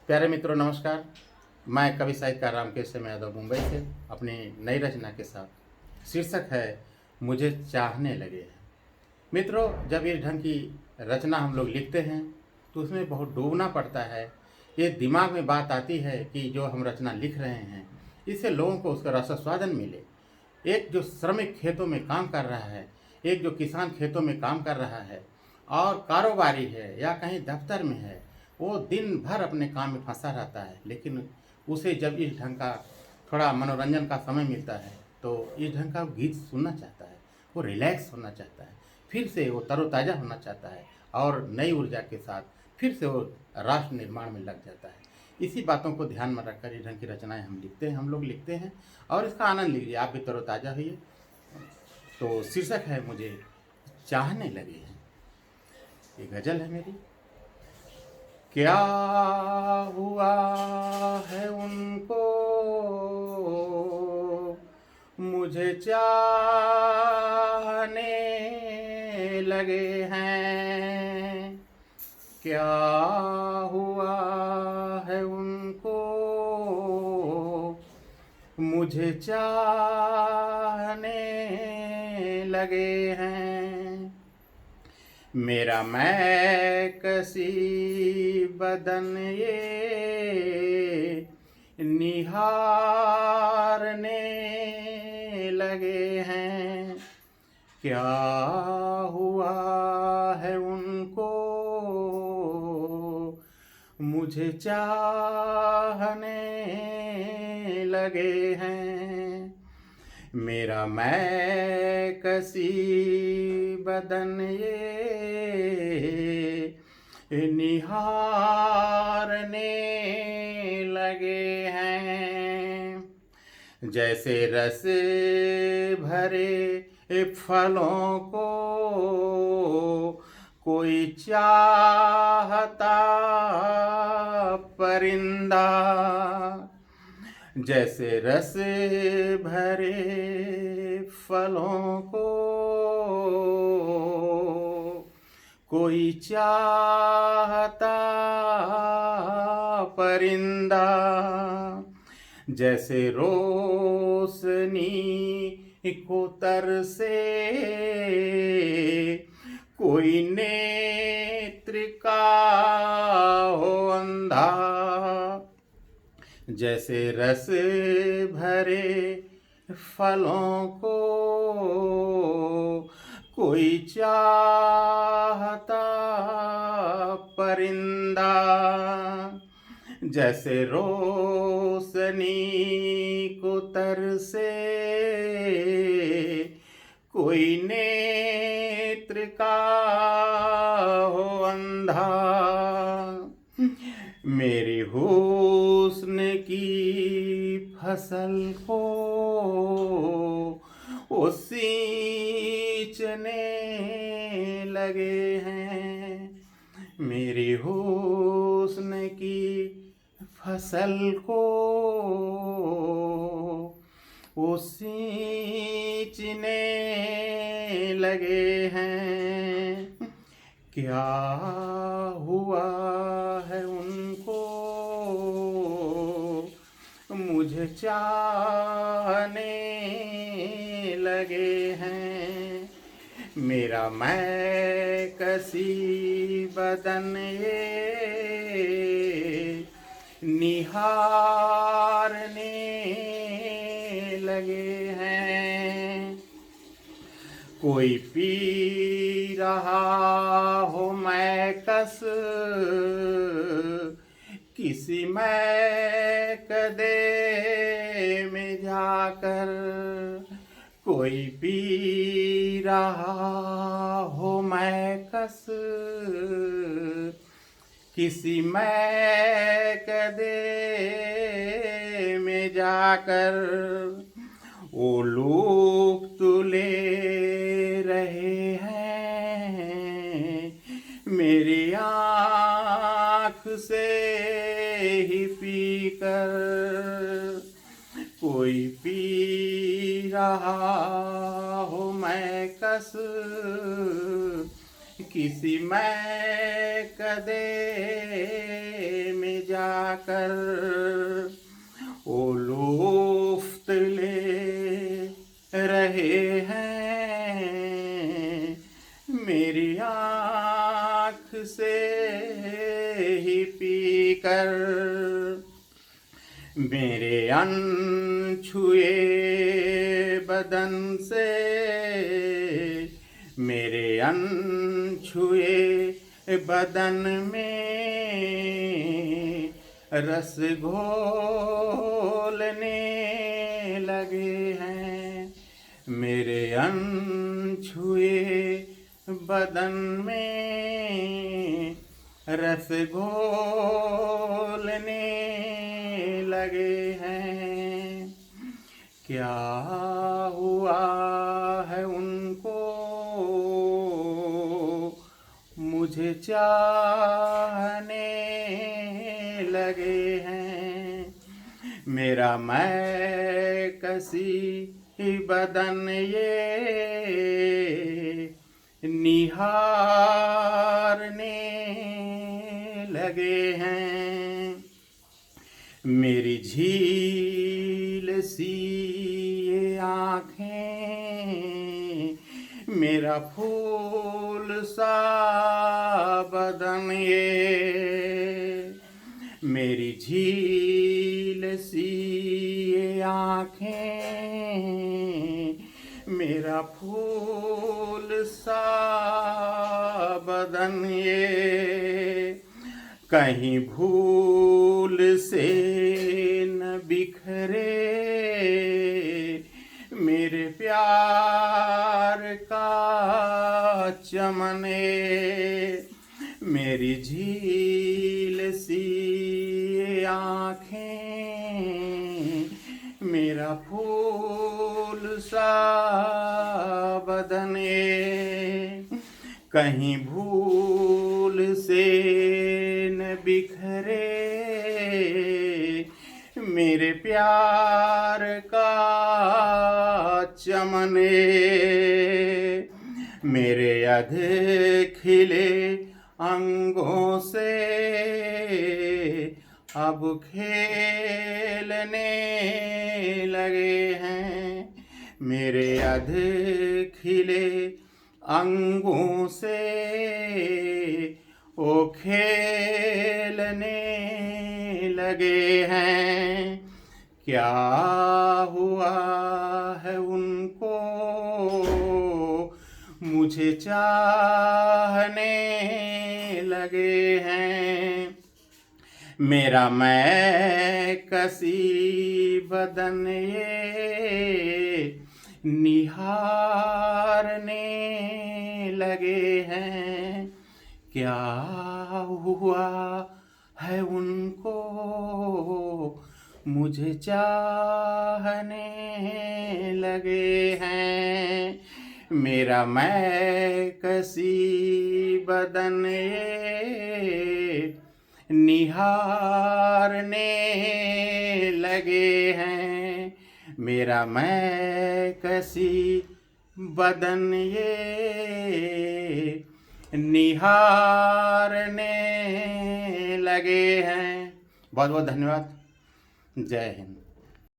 प्यारे मित्रों नमस्कार। मैं कवि साहित्यकार रामकेश यादव मुंबई से अपनी नई रचना के साथ। शीर्षक है मुझे चाहने लगे हैं। मित्रों, जब इस ढंग की रचना हम लोग लिखते हैं तो उसमें बहुत डूबना पड़ता है। ये दिमाग में बात आती है कि जो हम रचना लिख रहे हैं इससे लोगों को उसका रसास्वादन मिले। एक जो श्रमिक खेतों में काम कर रहा है, एक जो किसान खेतों में काम कर रहा है और कारोबारी है या कहीं दफ्तर में है, वो दिन भर अपने काम में फंसा रहता है, लेकिन उसे जब इस ढंग का थोड़ा मनोरंजन का समय मिलता है तो इस ढंग का गीत सुनना चाहता है, वो रिलैक्स होना चाहता है, फिर से वो तरोताज़ा होना चाहता है और नई ऊर्जा के साथ फिर से वो राष्ट्र निर्माण में लग जाता है। इसी बातों को ध्यान में रखकर इस ढंग की रचनाएं हम लोग लिखते हैं और इसका आनंद लीजिए, आप भी तरोताज़ा होइए। तो शीर्षक है मुझे चाहने लगे हैं। ये गज़ल है मेरी। क्या हुआ है उनको मुझे चाहने लगे हैं। क्या हुआ है उनको मुझे चाहने लगे हैं। मेरा मैं कसी बदन ये निहारने लगे हैं। क्या हुआ है उनको मुझे चाहने लगे हैं। मेरा मैं कसी बदन ये निहारने लगे हैं। जैसे रस भरे फलों को कोई चाहता परिंदा, जैसे रस भरे फलों को कोई चाहता परिंदा, जैसे रोशनी को तरसे कोई नेत्र का हो अंधा, जैसे रस भरे फलों को कोई चाहता परिंदा, जैसे रोशनी को तरसे कोई नेत्र का हो अंधा। मेरी हुस्न की फसल को वो सींचने लगे हैं। मेरी हुस्न की फसल को वो सींचने लगे हैं। क्या हुआ है उनको मुझे चाहने लगे हैं। मेरा मैं कसी बदन ये निहारने लगे हैं। कोई पी रहा हो मैं कस किसी मैं कदे में जाकर, कोई पी रहा हो मैं कस किसी मैं कदे में जाकर, वो लोग तो ले रहे हैं मेरी आँख से ही पीकर, कोई पी रहा हो मैं कस किसी मैं कदे में जाकर ओ लुफ्त ले रहे हैं मेरी आँख से ही पीकर। मेरे अनछुए बदन से मेरे अनछुए बदन में रस घोलने लगे हैं। मेरे अनछुए बदन में रस घोलने लगे हैं। क्या हुआ है उनको मुझे चाहने लगे हैं। मेरा मैं कसी बदन ये निहारने लगे हैं। मेरी झील सी ये आँखें मेरा फूल सा बदन ये। मेरी झील सी ये आँखें मेरा फूल सा बदन ये। कहीं भूल से न बिखरे मेरे प्यार का चमने। मेरी झील सी आँखें मेरा फूल सा बदन ये। कहीं भूल से न बिखरे मेरे प्यार का चमने। मेरे अध खिले अंगों से अब खेलने लगे हैं। मेरे अध खिले अंगों से ओ खेलने लगे हैं। क्या हुआ है उनको मुझे चाहने लगे हैं। मेरा मैं कसी बदन ये निहारने लगे हैं। क्या हुआ है उनको मुझे चाहने लगे हैं। मेरा मैं कसी बदन ये निहारने लगे हैं। मेरा मैं कसी बदन ये निहारने लगे हैं। बहुत बहुत धन्यवाद। जय हिंद।